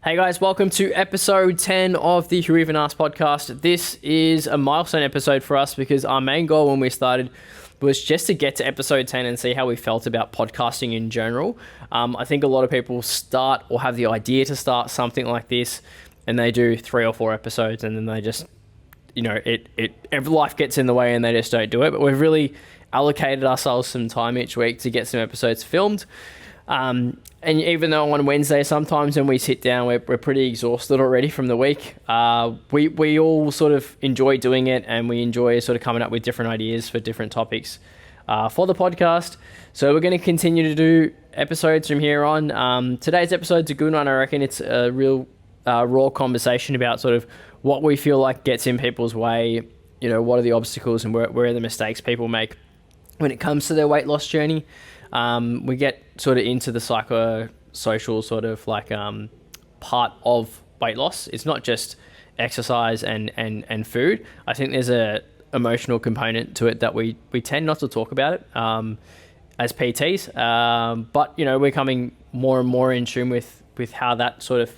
Hey guys, welcome to episode 10 of the Who Even Asked podcast. This is a milestone episode for us because our main goal when we started was just to get to episode 10 and see how we felt about podcasting in general. I think a lot of people start or have the idea to start something like this and they do 3 or 4 episodes and then they just, life gets in the way and they just don't do it. But we've really allocated ourselves some time each week to get some episodes filmed. And even though on Wednesday, sometimes when we sit down, we're pretty exhausted already from the week. We all sort of enjoy doing it and we enjoy sort of coming up with different ideas for different topics for the podcast. So we're going to continue to do episodes from here on. Today's episode's a good one, I reckon. It's a real raw conversation about sort of what we feel like gets in people's way, what are the obstacles and where are the mistakes people make when it comes to their weight loss journey. We get sort of into the psychosocial sort of like part of weight loss. It's not just exercise and food. I think there's a emotional component to it that we tend not to talk about it as PTs. But we're coming more and more in tune with how that sort of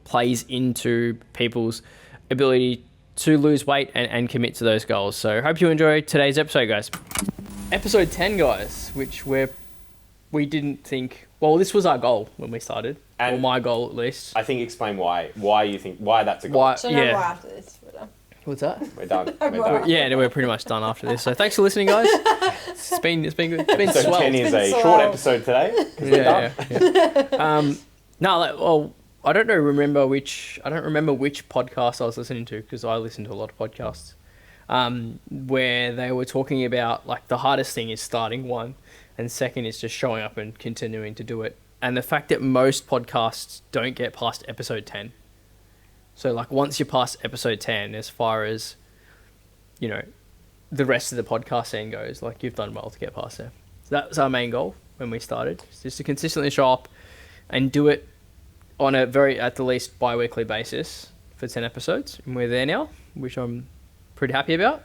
plays into people's ability to lose weight and commit to those goals. So hope you enjoy today's episode, guys. Episode 10, guys, which we didn't think... Well, this was our goal when we started, and or my goal at least. I think explain why that's a goal. So no more after this, we're done. What's that? We're done. Yeah, we're pretty much done after this. So thanks for listening, guys. It's been good. It's been episode swell. 10 is a short episode today. Yeah. I don't remember which podcast I was listening to because I listen to a lot of podcasts where they were talking about like the hardest thing is starting one. And second is just showing up and continuing to do it. And the fact that most podcasts don't get past episode 10. So like once you're past episode 10, as far as, the rest of the podcast scene goes, like you've done well to get past there. So that was our main goal when we started, just to consistently show up and do it on a at the least bi-weekly basis for 10 episodes. And we're there now, which I'm pretty happy about.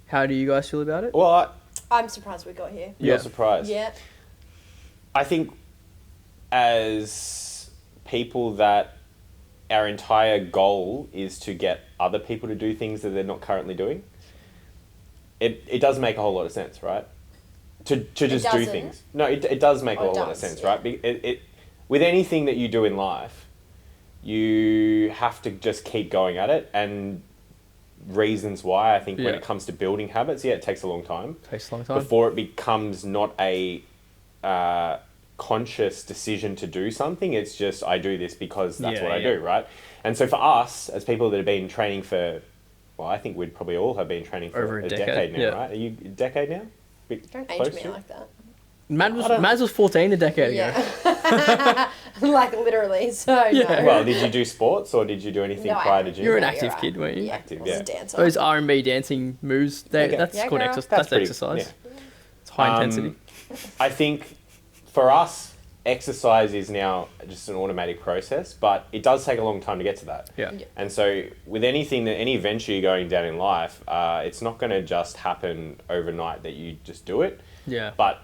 How do you guys feel about it? Well, I'm surprised we got here. You're surprised? Yeah. I think as people that our entire goal is to get other people to do things that they're not currently doing, it does make a whole lot of sense, right? To just do things. No, it does make a whole lot of sense, right? With anything that you do in life, you have to just keep going at it. And reasons why, I think when it comes to building habits, it takes a long time. Before it becomes not a conscious decision to do something. It's just, I do this because that's what I do, right? And so for us, as people that have been training for, I think we'd probably all have been training for over a decade now, right? Are you a decade now? Don't age me like that. Maz was 14 a decade ago. Like literally, so no. Well, did you do sports or did you do anything prior to gym? You're an active kid, weren't you? Yeah, active, I was a dancer. Those R&B dancing moves, that's called exercise. That's exercise. Yeah. It's high intensity. I think for us, exercise is now just an automatic process, but it does take a long time to get to that. Yeah. And so with any venture you're going down in life, it's not going to just happen overnight that you just do it. Yeah. But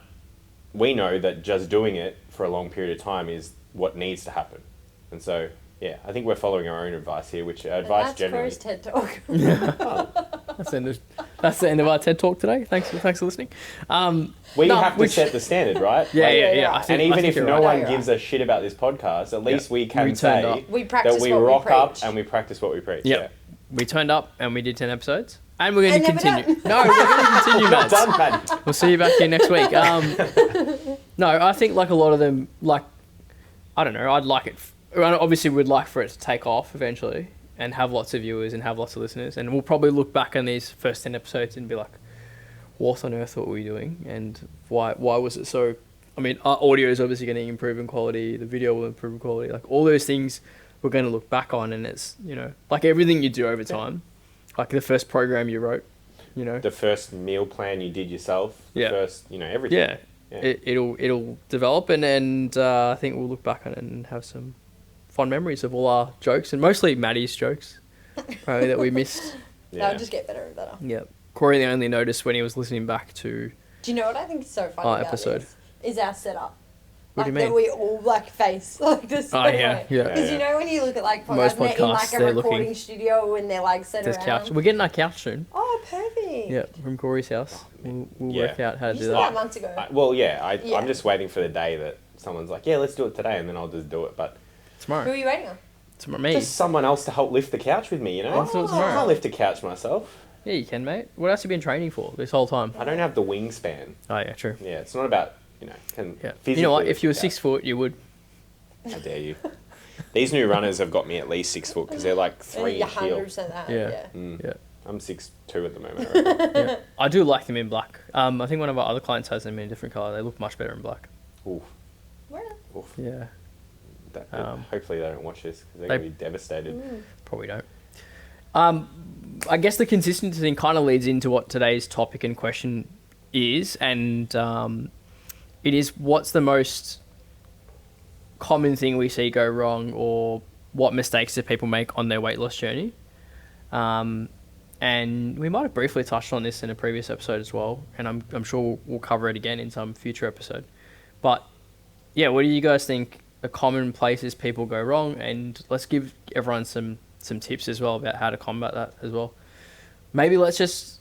we know that just doing it for a long period of time is what needs to happen. And so, I think we're following our own advice here, which advice generally... That's TED Talk. That's the end of our TED Talk today. Thanks for listening. We have to set the standard, right? Yeah. And even if no one gives a shit about this podcast, at least we can say that we rock up and we practice what we preach. Yeah. We turned up and we did 10 episodes. And we're going to continue. No, we're going to continue, Matt. Done, Matt. We'll see you back here next week. No, I think like a lot of them, like, I don't know, I'd like it. Obviously, we'd like for it to take off eventually and have lots of viewers and have lots of listeners. And we'll probably look back on these first 10 episodes and be like, what on earth were we doing? And why was it so... I mean, our audio is obviously going to improve in quality. The video will improve in quality. Like, all those things we're going to look back on. And it's, like everything you do over time. Like the first program you wrote, The first meal plan you did yourself. The first, everything. Yeah. It'll develop and I think we'll look back on it and have some fond memories of all our jokes and mostly Maddie's jokes probably that we missed. They'll just get better and better. Yeah. Corey only noticed when he was listening back to Do you know what I think is so funny our about episode this? Is our setup. What do you Like, mean? that we all like face like this. Oh, yeah, yeah. Because you know when you look at like Most podcasts, and they're in like podcasts, a they're recording looking- studio and they're like set There's around. couch. We're getting our couch soon. Oh, perfect. Yeah, from Corey's house. We'll Yeah. work out how to You do said that. that months ago. Yeah. Yeah. I'm just waiting for the day that someone's like, yeah, let's do it today, and then I'll just do it. But Who Tomorrow. are you waiting on? Tomorrow. Me. just someone else to help lift the couch with me, you know? Let's do it I tomorrow. can't lift a couch myself. Yeah, you can, mate. What else have you been training for this whole time? I don't have the wingspan. Oh, yeah, true. Yeah, it's not about, can Yeah. physically You know what? lift If you were the 6 couch. foot, you would. How dare you? These new runners have got me at least 6 foot because they're like 3 You're inch heel. 100% that. Yeah. Yeah. Mm. Yeah. I'm 6'2" at the moment. I reckon. Yeah. I do like them in black. I think one of our other clients has them in a different colour. They look much better in black. Oof, Where? oof. Yeah. Hopefully they don't watch this because they're They- going to be devastated. Probably don't. I guess the consistency thing kind of leads into what today's topic and question is, and it is what's the most common thing we see go wrong, or what mistakes do people make on their weight loss journey? And we might have briefly touched on this in a previous episode as well, and I'm sure we'll cover it again in some future episode. But yeah, what do you guys think are common places people go wrong? And let's give everyone some tips as well about how to combat that as well. Maybe let's just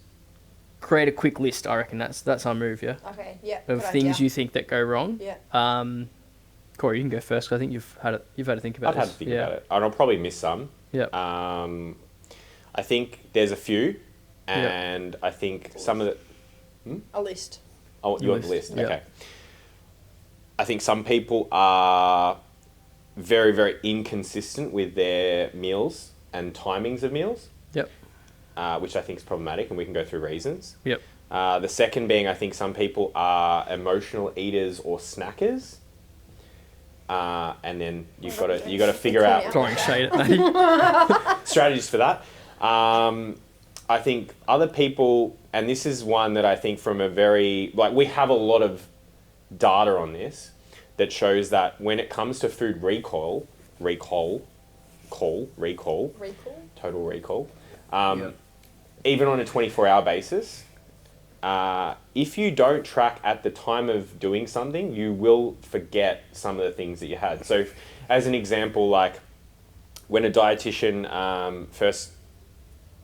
create a quick list. I reckon that's our move, yeah, Okay. Yeah. of good things idea. you think that go wrong. Yeah. Corey, you can go first 'cause I think you've had to think about I've had this. to think about it. And I'll probably miss some. Yeah. I think there's a few, and I think some of the... A list. Oh, you want the list? Yeah. Okay. I think some people are very, very inconsistent with their meals and timings of meals, Yep. which I think is problematic, and we can go through reasons. Yep. The second being, I think some people are emotional eaters or snackers, and then you've got to figure out Throwing shade at me. strategies for that. I think other people, and this is one that I think from a very, we have a lot of data on this that shows that when it comes to food recall, total recall, even on a 24-hour basis, if you don't track at the time of doing something, you will forget some of the things that you had. So as an example, like when a dietitian first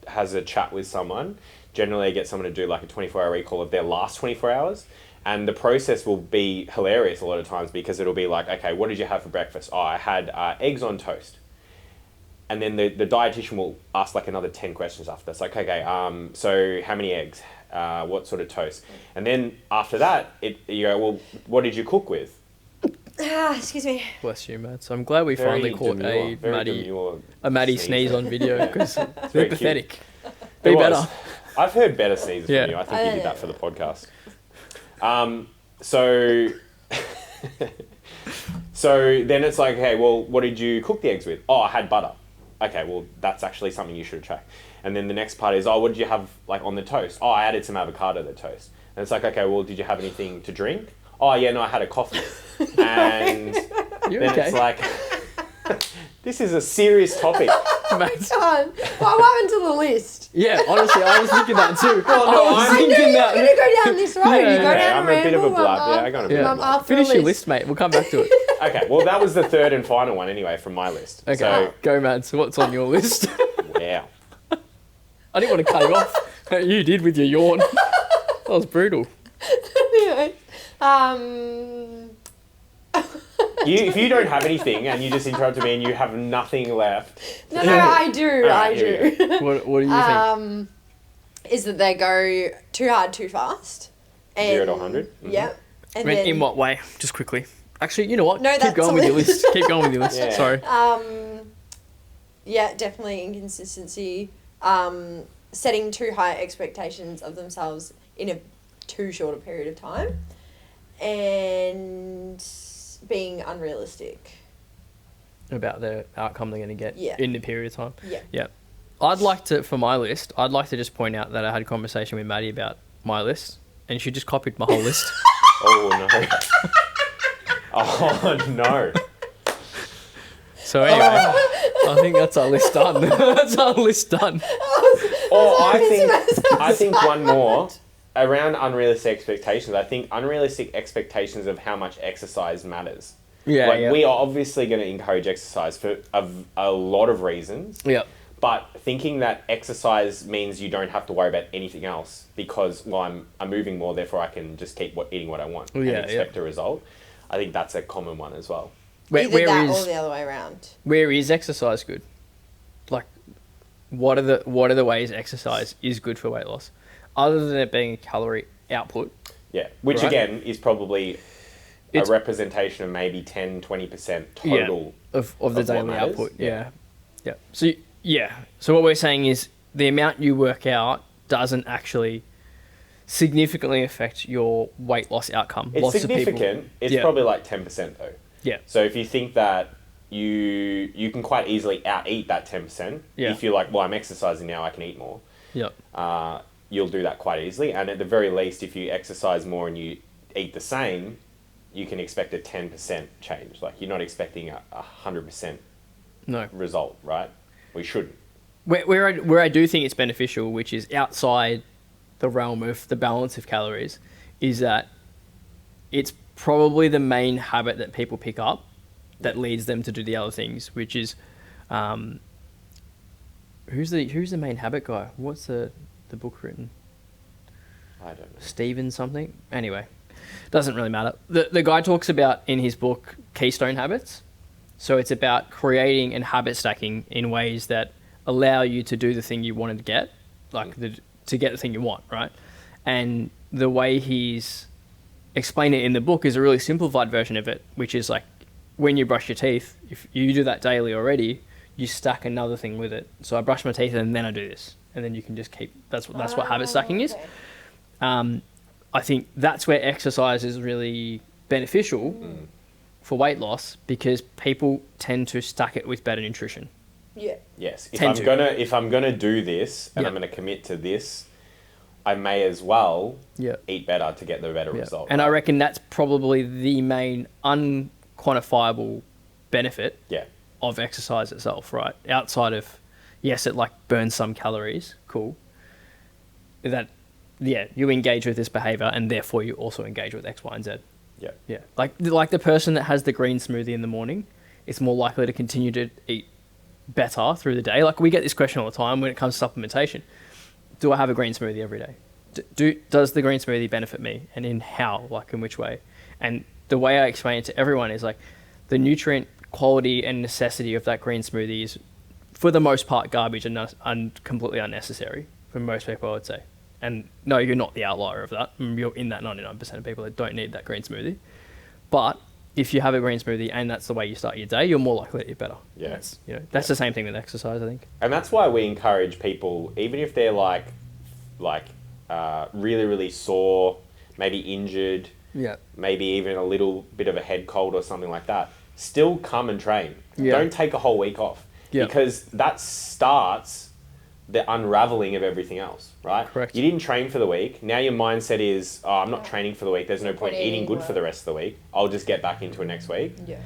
has a chat with someone, generally they get someone to do like a 24-hour recall of their last 24 hours. And the process will be hilarious a lot of times because it'll be like, okay, what did you have for breakfast? Oh, I had eggs on toast. And then the dietitian will ask like another 10 questions after. It's like, okay, so how many eggs? What sort of toast? And then after that, you go, well, what did you cook with? Excuse me. Bless you, Matt. So I'm glad we finally caught a Maddie sneeze on video because it's Very pathetic. It Be was. better. I've heard better sneezes Yeah. from you. I think you did that for the podcast. So then it's like, okay, well, what did you cook the eggs with? Oh, I had butter. Okay, well, that's actually something you should track. And then the next part is, oh, what did you have like on the toast? Oh, I added some avocado to the toast. And it's like, okay, well, did you have anything to drink? Oh, yeah, no, I had a coffee. And You then okay? it's like, this is a serious topic. Mate. God. What happened to the list? Yeah, honestly, I was thinking that too. Well, no, I was I'm I knew thinking you were going to go down this road. Yeah, you go yeah, down I'm a bit of a ramble, blab. I'm Yeah, up- I got a bit Yeah. of a I'm blab. after a Finish your list. list, mate. We'll come back to it. Okay, well, that was the third and final one anyway from my list. Okay, So, go, Matt. So what's on your list? wow. I didn't want to cut you off. You did with your yawn. That was brutal. Anyway, If you don't have anything and you just interrupted me and you have nothing left, no, I do. Alright, I here we do. What do you think? Is that they go too hard, too fast. And, 0 to 100? Mhm. Yeah. And I mean, then, in what way? Just quickly. Actually, you know what? No, Keep that's going a with your list. list. Keep going with your list. Yeah. Sorry. yeah, definitely inconsistency. Setting too high expectations of themselves in a too short a period of time. And being unrealistic. About the outcome they're going to get Yeah. in the period of time. Yeah. Yeah. I'd like to, for my list, I'd like to just point out that I had a conversation with Maddie about my list, and she just copied my whole list. Oh no. Oh no. So anyway, I think that's our list done. That's our list done. Oh, I think one more. around unrealistic expectations, I think unrealistic expectations of how much exercise matters. Yeah, Like, yeah. we are obviously going to encourage exercise for a lot of reasons. Yeah. But thinking that exercise means you don't have to worry about anything else because, well, I'm moving more, therefore I can just keep eating what I want and expect a result. I think that's a common one as well. Either that or the other way around. Where is exercise good? Like, what are the ways exercise is good for weight loss, other than it being a calorie output? Yeah, which again is probably a representation of maybe 10-20% total of the daily output. Yeah. So what we're saying is the amount you work out doesn't actually significantly affect your weight loss outcome. It's significant. It's probably like 10% though. Yeah. So if you think that you can quite easily out-eat that 10%, if you're like, well, I'm exercising now, I can eat more. Yeah. You'll do that quite easily. And at the very least, if you exercise more and you eat the same, you can expect a 10% change. Like, you're not expecting a 100% result, right? We shouldn't. Where I do think it's beneficial, which is outside the realm of the balance of calories, is that it's probably the main habit that people pick up that leads them to do the other things, which is who's the main habit guy? What's the book written? I don't know. Steven something? Anyway, doesn't really matter. The guy talks about in his book Keystone Habits. So it's about creating and habit stacking in ways that allow you to do the thing you wanted to get, like to get the thing you want, right? And the way he's explained it in the book is a really simplified version of it, which is like when you brush your teeth, if you do that daily already, you stack another thing with it. So I brush my teeth and then I do this, and then you can just keep. That's what habit stacking is. I think that's where exercise is really beneficial for weight loss, because people tend to stack it with better nutrition. Yeah. Yes. If I'm gonna do this and I'm gonna commit to this, I may as well eat better to get the better result. And I reckon that's probably the main unquantifiable benefit of exercise itself, right? Outside of, yes, it like burns some calories, cool. That, you engage with this behavior and therefore you also engage with X, Y, and Z. Yeah. Yeah. Like the person that has the green smoothie in the morning is more likely to continue to eat better through the day. Like, we get this question all the time when it comes to supplementation. Do I have a green smoothie every day? Does the green smoothie benefit me? And in how? Like, in which way? And the way I explain it to everyone is like, the nutrient quality and necessity of that green smoothie is, for the most part, garbage and completely unnecessary for most people, I would say. And no, you're not the outlier of that. You're in that 99% of people that don't need that green smoothie. But if you have a green smoothie and that's the way you start your day, you're more likely to eat better. Yeah. That's the same thing with exercise, I think. And that's why we encourage people, even if they're like really, really sore, maybe injured, maybe even a little bit of a head cold or something like that, still come and train. Don't take a whole week off, because that starts the unraveling of everything else, right? Correct. You didn't train for the week. Now your mindset is, oh, I'm not training for the week. There's no point eating good for the rest of the week. I'll just get back into it next week. Yeah.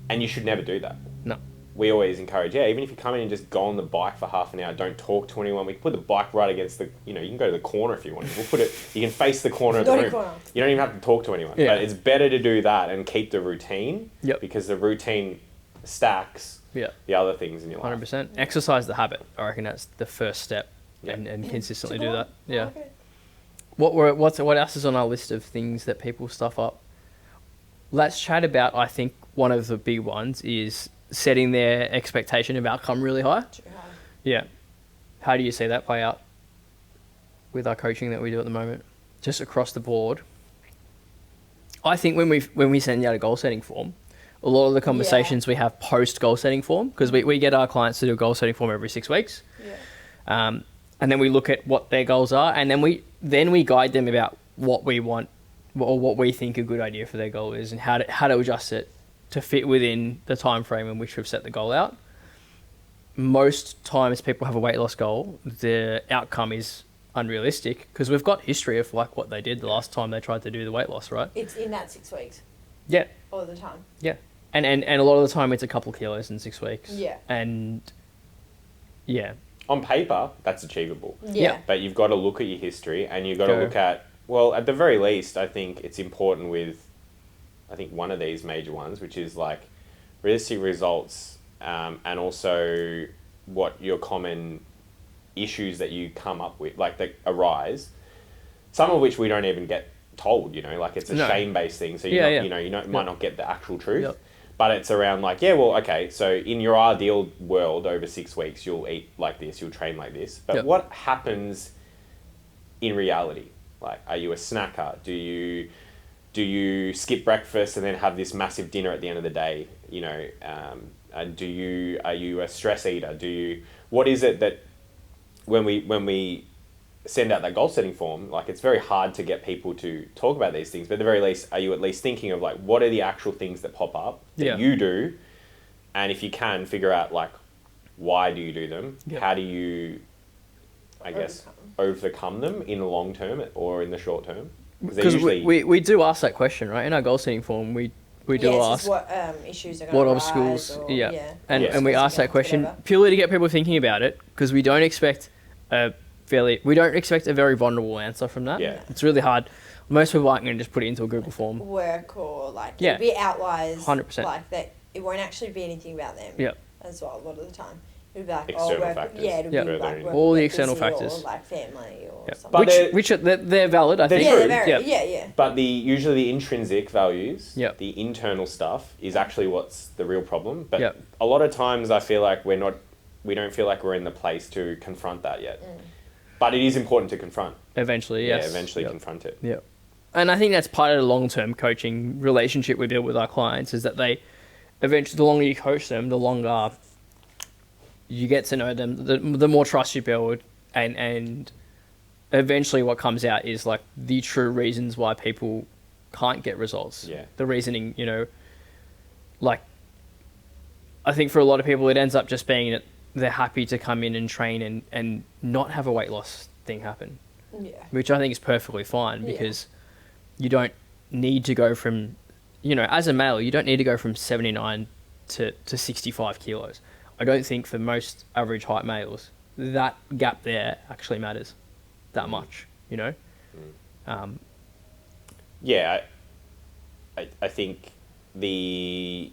And you should never do that. No. We always encourage, even if you come in and just go on the bike for half an hour, don't talk to anyone. We can put the bike right against you can go to the corner if you want. We'll put it, you can face the corner of the room. You don't even have to talk to anyone. Yeah. But it's better to do that and keep the routine, because the routine stacks the other things in your life. 100%. Exercise the habit. I reckon that's the first step, and consistently do that. Yeah. Okay. What else is on our list of things that people stuff up? Let's chat about, I think one of the big ones is setting their expectation of outcome really high. Too high. Yeah. How do you see that play out with our coaching that we do at the moment? Just across the board. I think when we send out a goal setting form, a lot of the conversations we have post goal setting form, because we get our clients to do a goal setting form every 6 weeks. Yeah. And then we look at what their goals are, and then we guide them about what we want, or what we think a good idea for their goal is, and how to adjust it to fit within the time frame in which we've set the goal out. Most times people have a weight loss goal, the outcome is unrealistic, because we've got history of like what they did the last time they tried to do the weight loss, right? It's in that 6 weeks. Yeah. All the time. Yeah. And a lot of the time it's a couple kilos in 6 weeks. Yeah. And on paper, that's achievable. Yeah. But you've got to look at your history, and you've got to Go. look at, well, at the very least, I think it's important with, I think one of these major ones, which is like realistic results, and also what your common issues that you come up with, like that arise, some of which we don't even get told, like it's a No. shame-based thing. So might not get the actual truth. Yep. But it's around like, yeah, well, okay, so in your ideal world, over 6 weeks, you'll eat like this, you'll train like this. But Yep. what happens in reality? Like, are you a snacker? Do you skip breakfast and then have this massive dinner at the end of the day? Are you a stress eater? What is it that when we send out that goal setting form, like it's very hard to get people to talk about these things, but at the very least, are you at least thinking of like, what are the actual things that pop up that you do? And if you can figure out like, why do you do them? Yeah. How do you, I guess, overcome them in the long term or in the short term? Because we do ask that question, right? In our goal setting form, we do ask what issues are going what to obstacles, or, and we ask that question Whatever. purely to get people thinking about it, because we don't expect a very vulnerable answer from that. Yeah. It's really hard. Most people aren't going to just put it into a Google form. Work or like Yeah. it'll be outliers 100%. like that. It won't actually be anything about them. Yep. As well, a lot of the time. It'll be like External work, factors. Yeah, it'll Yep. be like work All the with external busy factors. or like family or Yep. something. But Which they're valid, I think. yeah, true. they're very, Yep. yeah. But usually the intrinsic values, Yep. the internal stuff, is actually what's the real problem. But Yep. a lot of times I feel like we don't feel like we're in the place to confront that yet. But it is important to confront. Eventually, yes. Yeah, eventually Yep. confront it. Yeah. And I think that's part of the long-term coaching relationship we build with our clients, is that they eventually, the longer you coach them, the longer you get to know them, the more trust you build, and eventually what comes out is like the true reasons why people can't get results. Yeah. The reasoning, like I think for a lot of people it ends up just being that they're happy to come in and train and not have a weight loss thing happen. Yeah. Which I think is perfectly fine, Yeah. because you don't need to go from, as a male, you don't need to go from 79 to 65 kilos. I don't think for most average height males, that gap there actually matters that much, Yeah, I think the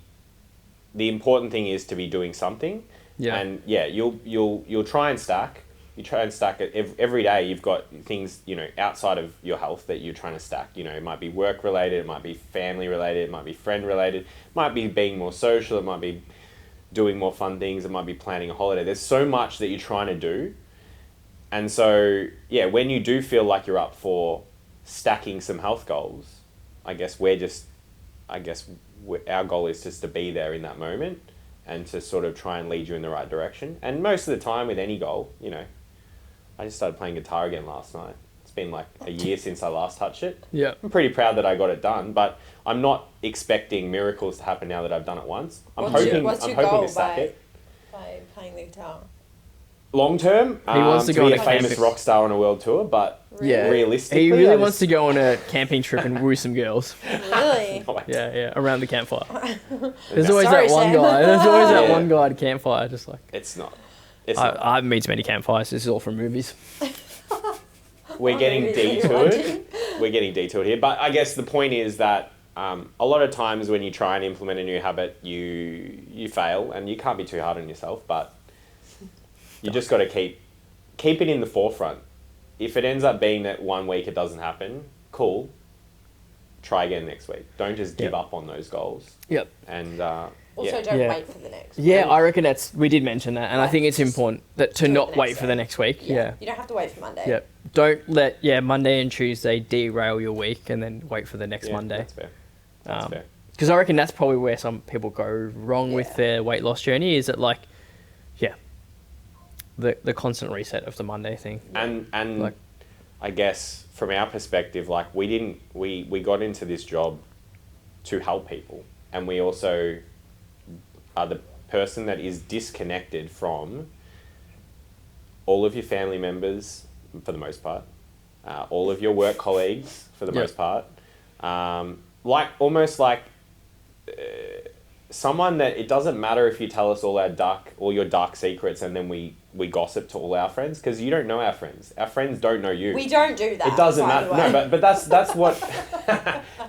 important thing is to be doing something. Yeah. And yeah, you'll try and stack. You try and stack it every day. You've got things outside of your health that you're trying to stack. It might be work related, it might be family related, it might be friend related, it might be being more social, it might be doing more fun things, it might be planning a holiday. There's so much that you're trying to do. And so, yeah, when you do feel like you're up for stacking some health goals, I guess our goal is just to be there in that moment and to sort of try and lead you in the right direction. And most of the time with any goal, I just started playing guitar again last night. It's been like a year since I last touched it. Yeah. I'm pretty proud that I got it done, but I'm not expecting miracles to happen now that I've done it once. I'm What's hoping your I'm goal hoping to stack it. by playing the guitar? Long term, He wants to go be on a a famous camping- rock star on a world tour, but Yeah. realistically, He really I wants to just- go on a camping trip and woo some girls. Really? No, I- Yeah, around the campfire. There's There's always Sorry, that one Sam. guy. There's always that Yeah. one guy at a campfire, just like... It's not. It's not. I haven't been to many campfires. This is all from movies. We're getting Maybe you're detoured. watching. We're getting detoured here. But I guess the point is that a lot of times when you try and implement a new habit, you fail, and you can't be too hard on yourself. But you just got to keep it in the forefront. If it ends up being that 1 week it doesn't happen, cool. Try again next week. Don't just give Yep. up on those goals. Yep. And Also, yeah. don't Yeah. wait for the next. Yeah, I reckon we did mention that, and I Right. think it's important that to Do it not the wait next for the day. next week. Yeah. You don't have to wait for Monday. Yeah. Don't let Monday and Tuesday derail your week, and then wait for the next Yeah, Monday. That's fair. That's fair. Because I reckon that's probably where some people go wrong with Yeah. their weight loss journey, is that the constant reset of the Monday thing. And Like- I guess from our perspective, like we got into this job to help people, and we also are the person that is disconnected from all of your family members for the most part, all of your work colleagues for the Yep. most part, almost like someone that it doesn't matter if you tell us all your dark secrets, and then we gossip to all our friends, because you don't know our friends. Our friends don't know you. We don't do that. It doesn't matter. No, but that's what.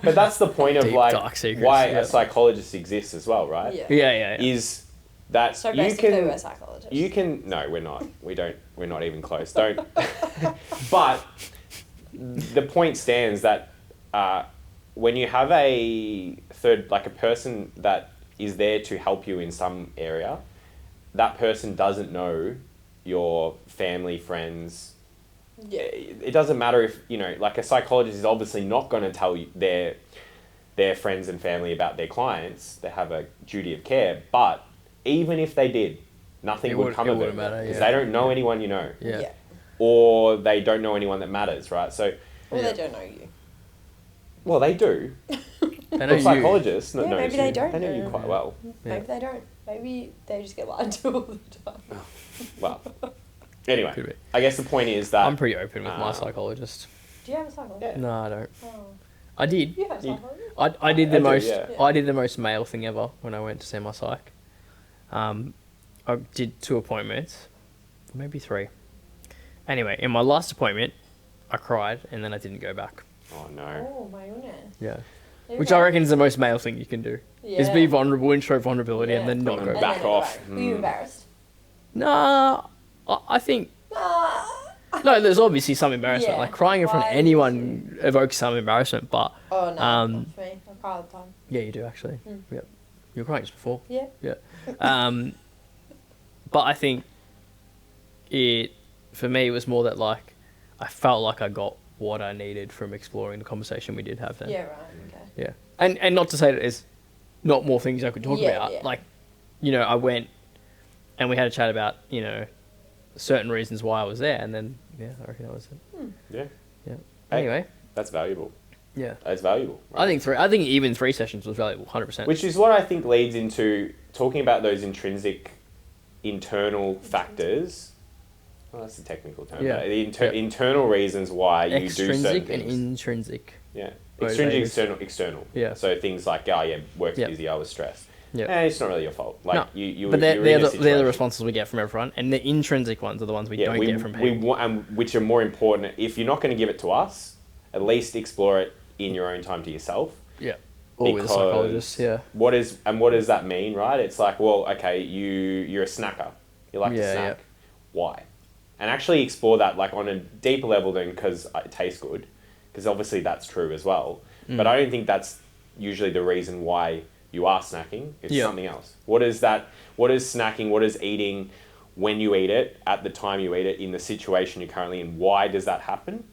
But that's the point of Deep, like dark secrets, why yeah. a psychologist exists as well, right? Yeah. Is that So you basically can we're psychologists. you can no, we're not. We don't. We're not even close. Don't. But the point stands that when you have a third, like a person that is there to help you in some area, that person doesn't know your family, friends. Yeah. It doesn't matter if, you know, like a psychologist is obviously not going to tell you their friends and family about their clients. They have a duty of care. But even if they did, nothing would come of it. Because they don't know anyone you know. Yeah. Or they don't know anyone that matters, right? So, Or they don't know you. well, they do. They know The you. psychologist knows maybe you. they don't They know know. you quite well. Maybe they don't. Maybe they just get lied to all the time. Well, anyway, Could be. I guess the point is that I'm pretty open with my psychologist. Do you have a psychologist? Yeah. No, I don't. Oh. I did. You have a psychologist? I did the I do, most. yeah. I did the most male thing ever when I went to see my psych. I did 2 appointments, maybe 3. Anyway, in my last appointment, I cried and then I didn't go back. Oh no. Oh my goodness. Yeah. There Which you I go. reckon is the most male thing you can do. Is be vulnerable and show vulnerability and Yeah. then not And go then back. back off. Were you embarrassed? Nah, I think Ah. no. There's obviously some embarrassment. Yeah. Like crying in front of Why anyone evokes some embarrassment. But Oh no, Um, not for me. I cry all the time. yeah, you do actually. Mm. Yep. You were crying just before. Yeah. Yeah. But I think for me, it was more that like I felt like I got what I needed from exploring the conversation we did have then. Yeah, right, okay. Yeah. And not to say that there's not more things I could talk Yeah, about. yeah. Like, you know, I went and we had a chat about, you know, certain reasons why I was there, and then yeah, I reckon that was it. Yeah. Yeah. Hey. Anyway, That's valuable. yeah. That's valuable. Right? I think even 3 sessions was valuable, 100%. Which is what I think leads into talking about those intrinsic, internal factors. Well, that's the technical term. Yeah. But the Yeah. internal reasons why you do certain extrinsic and things. intrinsic. Yeah. Motivators. Extrinsic, external. Yeah. So things like, oh yeah, work's Yeah. busy, I was stressed. Yeah. And it's not really your fault. Like No, you but they're, you're they're, in a the, they're the situation. responses we get from everyone, and the intrinsic ones are the ones we don't get from people. Which are more important. If you're not going to give it to us, at least explore it in your own time to yourself. Yeah. Or with a psychologist, yeah. What does that mean, right? It's like, well, okay, you're a snacker. You like to Yeah, snack. yeah. Why? And actually explore that like on a deeper level than because it tastes good, because obviously that's true as well. But I don't think that's usually the reason why you are snacking. It's Yeah. something else. What is that? What is snacking? What is eating? When you eat it, at the time you eat it, in the situation you're currently in, why does that happen?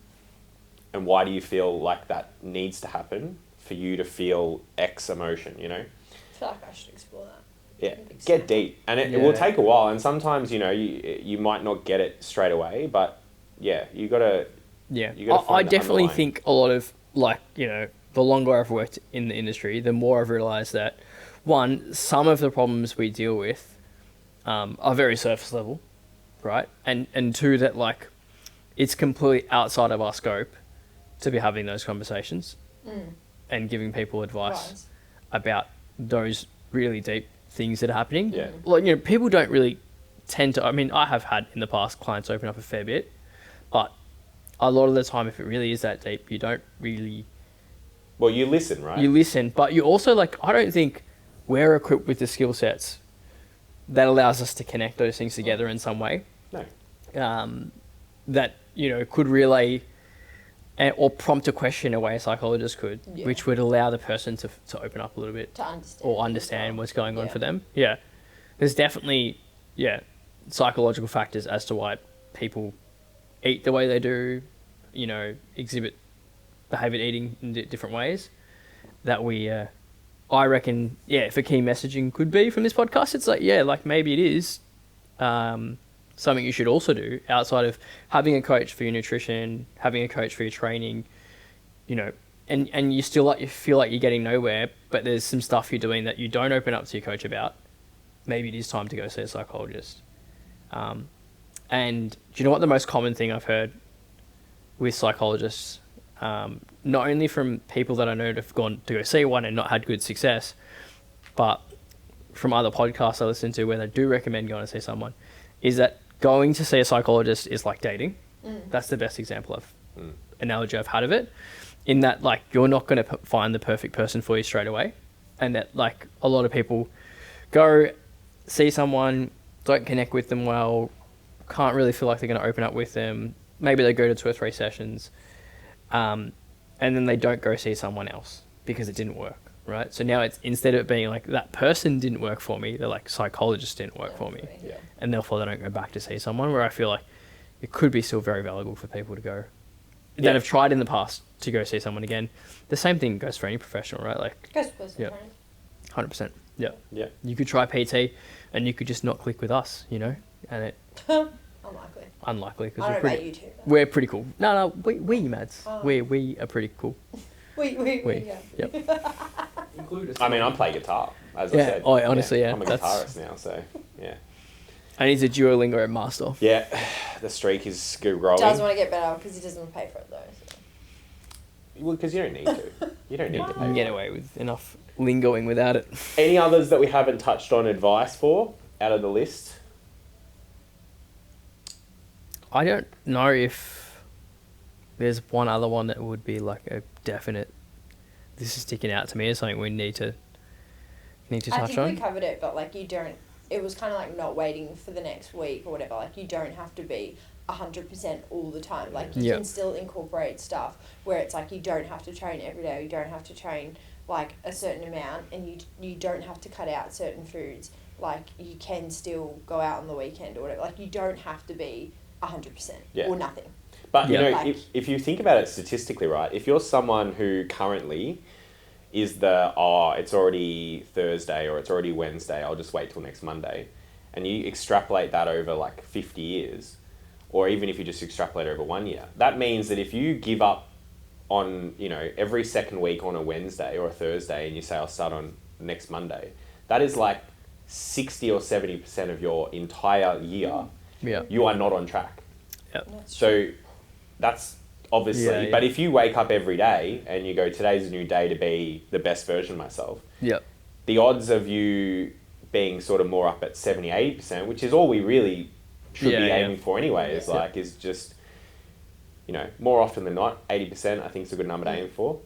And why do you feel like that needs to happen for you to feel X emotion, you know? I feel like I should explore that. Yeah, Big get snack. deep. And it will Yeah. take a while, and sometimes, you know, you might not get it straight away, but yeah, you gotta... Yeah, You gotta I find the definitely underlying. think a lot of, like, you know, the longer I've worked in the industry, the more I've realised that, one, some of the problems we deal with are very surface level, right? And two, that, like, it's completely outside of our scope to be having those conversations and giving people advice Right. about those really deep things that are happening. Yeah. Like, you know, people don't really tend to, I mean, I have had in the past clients open up a fair bit, but a lot of the time, if it really is that deep, you don't really, Well, you listen, right? you listen, but you also, like, I don't think we're equipped with the skill sets that allows us to connect those things together in some way No. that, you know, could relay or prompt a question in a way a psychologist could, Yeah. which would allow the person to open up a little bit To understand. or as understand well. what's going on Yeah. for them. Yeah. There's definitely, psychological factors as to why people eat the way they do, you know, exhibit behaviour eating in different ways that we, I reckon, if a key messaging could be from this podcast, it's like, like maybe it is something you should also do outside of having a coach for your nutrition, having a coach for your training, you know, and you still you feel like you're getting nowhere, but there's some stuff you're doing that you don't open up to your coach about. Maybe it is time to go see a psychologist. And do you know what the most common thing I've heard with psychologists, not only from people that I know that have gone to go see one and not had good success, but from other podcasts I listen to where they do recommend going to see someone is that going to see a psychologist is like dating. That's the best example of analogy I've had of it, in that like you're not going to find the perfect person for you straight away, and that like a lot of people go see someone, don't connect with them well, can't really feel like they're going to open up with them. Maybe they go to 2 or 3 sessions, and then they don't go see someone else because it didn't work, right? So now it's, instead of it being like that person didn't work for me, they're like psychologist didn't work for me, Yeah. and therefore they don't go back to see someone. Where I feel like it could be still very valuable for people to go that have tried in the past to go see someone again. The same thing goes for any professional, right? Like, Goes to personal yeah. 100%. Yeah. Yeah. You could try PT and you could just not click with us, you know? And it training. Unlikely. unlikely I because don't know about you two. we're pretty cool. No, we Mads. We are pretty cool. We. Yeah. Yep. I mean, I play guitar, as I Yeah. said. Oh, honestly, yeah. I'm a That's- guitarist now, so yeah. And he's a Duolingo master. Yeah, the streak is growing. Does want to get better because he doesn't pay for it though. So. Well, because you don't need to. You don't need to You pay can for get it. away with enough lingoing without it. Any others that we haven't touched on advice for out of the list? I don't know if there's one other one that would be like a definite. This is sticking out to me as something we need to I touch think on. we covered it, but like you don't. It was kind of like not waiting for the next week or whatever. Like you don't have to be 100% all the time. Like you Yeah. can still incorporate stuff where it's like you don't have to train every day. You don't have to train like a certain amount, and you don't have to cut out certain foods. Like you can still go out on the weekend or whatever. Like you don't have to be 100% or nothing. But, Yeah. you know, Like- if you think about it statistically, right, if you're someone who currently is it's already Thursday or it's already Wednesday, I'll just wait till next Monday, and you extrapolate that over like 50 years, or even if you just extrapolate over 1 year, that means that if you give up on, you know, every second week on a Wednesday or a Thursday and you say, I'll start on next Monday, that is like 60 or 70% of your entire year. Yeah. You are not on track. Yep. So that's obviously, Yeah, yeah. but if you wake up every day and you go, today's a new day to be the best version of myself, Yep. the odds of you being sort of more up at 70, 80%, which is all we really should Yeah, be yeah. aiming for anyway, is just, you know, more often than not, 80% I think is a good number to aim for,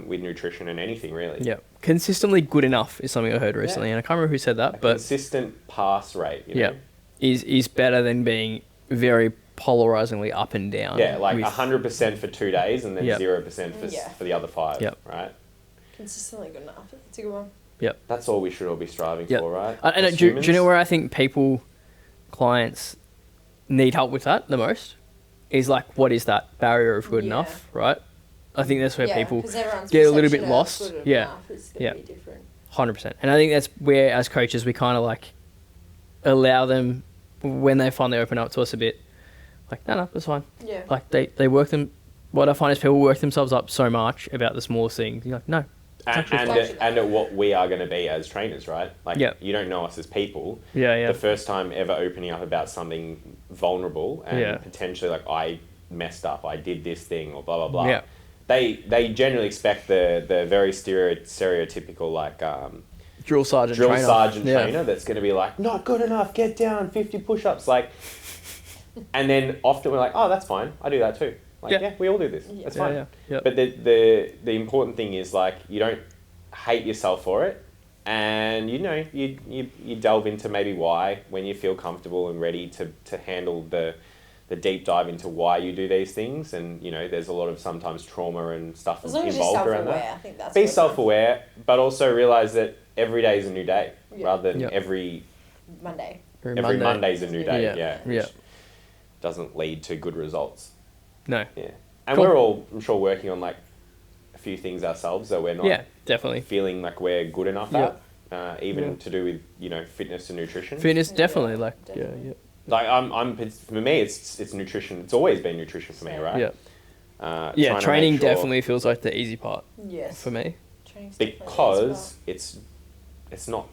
with nutrition and anything really. Yep. Consistently good enough is something I heard recently, and I can't remember who said that, A but consistent pass rate, you know? yeah, is better than being very polarizingly up and down. Yeah, like with- 100% for 2 days and then Yep. 0% Yeah. for the other 5, Yep. right? Consistently good enough. It's a good one. Yep. That's all we should all be striving Yep. for, right? And As do you know humans. where I think clients need help with that the most? Is like, what is that barrier of good Yeah. enough, right? I think that's where Yeah, people 'cause everyone's get a little bit perception of lost. good Yeah. enough is gonna Yeah. be different. 100%. And I think that's where, as coaches, we kind of like allow them, when they finally open up to us a bit, like, no, that's fine. Yeah. Like, they work them, what I find is people work themselves up so much about the small things. You're like, no. And, actually and, fine. at what we are going to be as trainers, right? Like, Yep. you don't know us as people. Yeah, yeah. The first time ever opening up about something vulnerable and Yeah. potentially like, I messed up, I did this thing, or blah, blah, blah. Yeah. They generally expect the very stereotypical, like, Drill sergeant drill trainer. sergeant Yeah. trainer that's going to be like, not good enough, get down, 50 push-ups. Like, and then often we're like, oh, that's fine, I do that too. Like, Yeah. yeah, we all do this. Yeah. That's Yeah, fine. yeah, yeah. But the important thing is, like, you don't hate yourself for it, and you know you delve into maybe why when you feel comfortable and ready to handle the deep dive into why you do these things. And you know, there's a lot of sometimes trauma and stuff As long as you're involved around self-aware, that. I think that's Be what- self-aware, but also realize that every day is a new day, Yeah. rather than Yep. every Monday. Monday's a new day. Yeah. Yeah, Yeah. which doesn't lead to good results. No. Yeah, and Cool. we're all, I'm sure, working on like a few things ourselves that we're not Yeah, definitely. feeling like we're good enough Yeah. at, even Yeah. to do with, you know, fitness and nutrition. Fitness, Yeah, definitely. Like, definitely. yeah, Like for me, it's nutrition. It's always been nutrition for me, Same. right? yeah. Trying Yeah, to make training sure- definitely feels like the easy part Yes. for me. Training's definitely because as it's not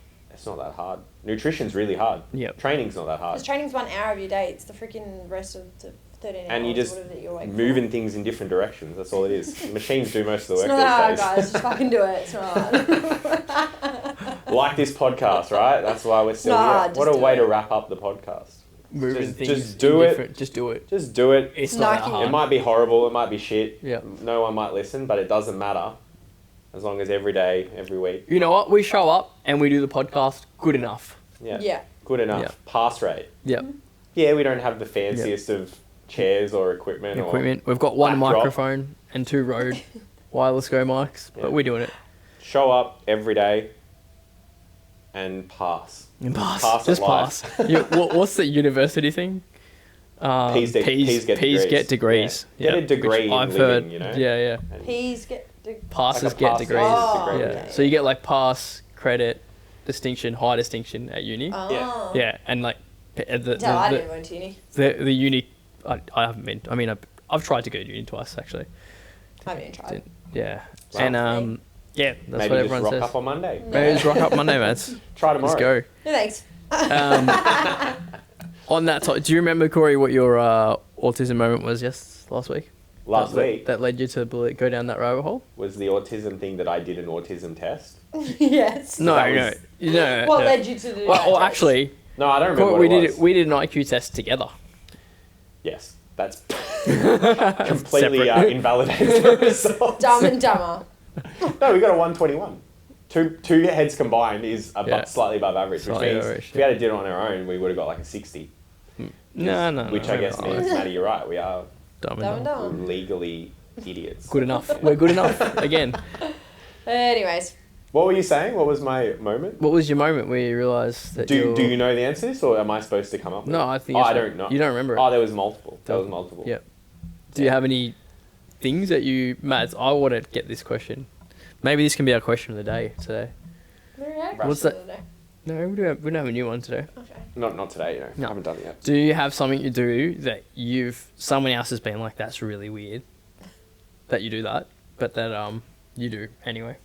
that hard. Nutrition's really hard. Yep. Training's not that well. hard. 'Cause training's 1 hour of your day. It's the freaking rest of the 13 hours. And you just whatever that you're awake for. moving things in different directions. That's all it is. Machines do most of the It's work not hard, these days. guys. Just fucking do it. It's not hard. Like this podcast, right? That's why we're still Nah, here. just What a do way it. to wrap up the podcast. Moving things. just do it. indifferent. Just do it. Just do it. It's not that Snarky. hard. It might be horrible, it might be shit. Yeah. No one might listen, but it doesn't matter. As long as every day, every week. You know what? We show up and we do the podcast good enough. Yeah. Yeah. Good enough. Yeah. Pass rate. Yep. Yeah, we don't have the fanciest of chairs or equipment. We've got one backdrop. microphone and 2 Rode wireless Go mics, Yeah. but we're doing it. Show up every day and pass. And pass. Pass Just at life. pass. What's the university thing? P's get degrees. Yeah. Get a degree Which in I've living, heard. you know? Yeah. And Peas get. Passes like a get passes degrees. Oh, Yeah. okay. So you get like pass, credit, distinction, high distinction at uni. Oh. Yeah, and like the No, I didn't go to uni. the uni. I haven't been. I mean, I've tried to go to uni twice actually. I haven't even tried. Yeah, Wow. and yeah, that's maybe what just everyone rock says. up on Monday. Maybe just rock up Monday, mates. Try tomorrow. Let's go. No thanks. On that topic, do you remember, Corey, what your autism moment was last week? Last week That led you to go down that rabbit hole? was the autism thing that I did an autism test. Yes. No, That was- What led you to do that? Well, test? actually, No, I don't remember Corey, what it was. we did an IQ test together. Yes, that's completely invalidates the results. Dumb and Dumber. No, we got a 121. Two heads combined is Yeah. slightly above average, Slightly which means average, if we had to do it on our own, we would have got like a 60. No. Which I guess means, Maddie, you're right. We are Dumb Dumb and and dumb. Dumber. legally idiots. Good enough. We're good enough. Again, Anyways, What were you saying? What was my moment? what was your moment where you realised that Do you know the answers, or am I supposed to come up with No, it? I think Oh, it's I not. don't know. You don't remember it. Oh, there was multiple. Yep. Do you have any things that you, Mads? I want to get this question. Maybe this can be our question of the day today. What's that? No, we don't have a new one today. Okay. Not today, no. No. I haven't done it yet. Do you have something you do that someone else has been like, that's really weird that you do that, but that you do anyway?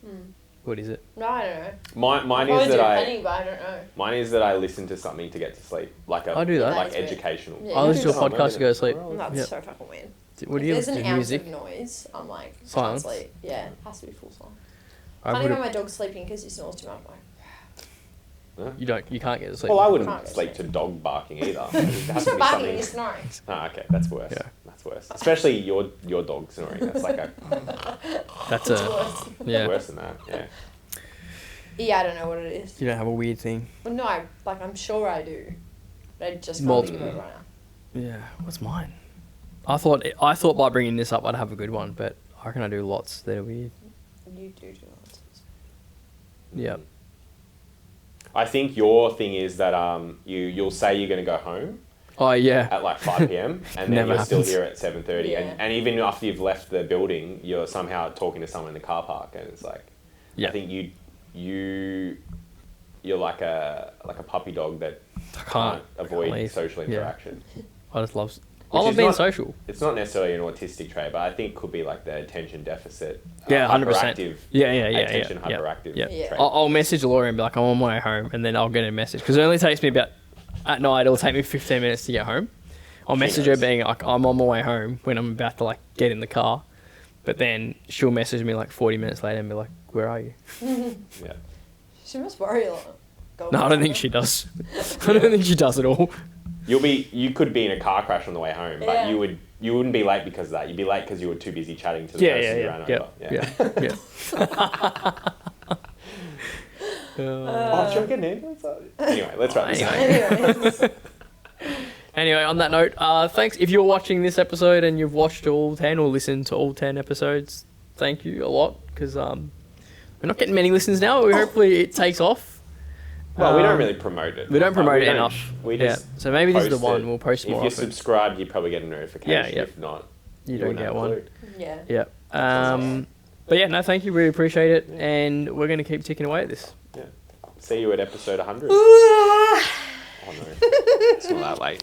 What is it? No, I don't know. Mine I is that do I plenty, but I don't know. mine is that I listen to something to get to sleep, like I do that. like That's weird. educational. Yeah, I you listen to a do Oh, podcast to go to sleep. That's Yep. so fucking weird. What do you If there's listen an to? ounce Music? of noise, I'm like, Silence? can't sleep. Yeah, it has to be full silence. I Can't even would've- when my dog's sleeping because he snores too much. I'm like, You can't get to sleep. Well, I Can't wouldn't get sleep to sleep. dog barking either. It has he's to not be barking, something. he's snoring. Ah, okay, that's worse. Yeah. That's worse. Especially your dog snoring. That's like That's It's a worse. yeah. worse than that. Yeah. Yeah, I don't know what it is. You don't have a weird thing. Well, no, I'm sure I do. But I just can't Multiple. think of it right now. Yeah. What's mine? I thought by bringing this up I'd have a good one, but I reckon I do lots that are weird. You do nonsense. Yep. I think your thing is that you'll say you're going to go home Oh yeah. at like 5 p.m. and then Never you're still happens. here at 7:30, Yeah. and even after you've left the building, you're somehow talking to someone in the car park, and it's like, Yeah. I think you're like a puppy dog that I can't avoid leave. social Yeah. interaction. I just love. Which I love is being not- social. It's not necessarily an autistic trait, but I think it could be like the attention deficit. Yeah, 100%. Hyperactive. Yeah. Attention Yeah. hyperactive. Yeah. Yeah. trait. I'll message Laura and be like, I'm on my way home, and then I'll get a message because it only takes me about at night. It'll take me 15 minutes to get home. I'll She message her knows. being like, I'm on my way home when I'm about to like get in the car, but then she'll message me like 40 minutes later and be like, where are you? Yeah. She must worry a lot. Go No, I don't think she does. I don't think she does at all. You could be in a car crash on the way home, but Yeah. you wouldn't be late because of that. You'd be late because you were too busy chatting to the person you ran over. Oh, should I get an ambulance? Anyway, let's wrap this up. Anyways. Anyway, on that note, thanks. If you're watching this episode and you've watched all 10 or listened to all 10 episodes, thank you a lot because we're not getting many listens now. Hopefully it takes off. Well, we don't really promote it. We don't promote We it don't- enough. We Yeah. just So maybe this is the post one. it. We'll post more If you're often. subscribed, you probably get a notification. Yeah, yeah. If not, You don't wouldn't get have a one. clue. Yeah. Yeah. But yeah, no, thank you. We appreciate it. And we're going to keep ticking away at this. Yeah. See you at episode 100. Oh no, it's not that late.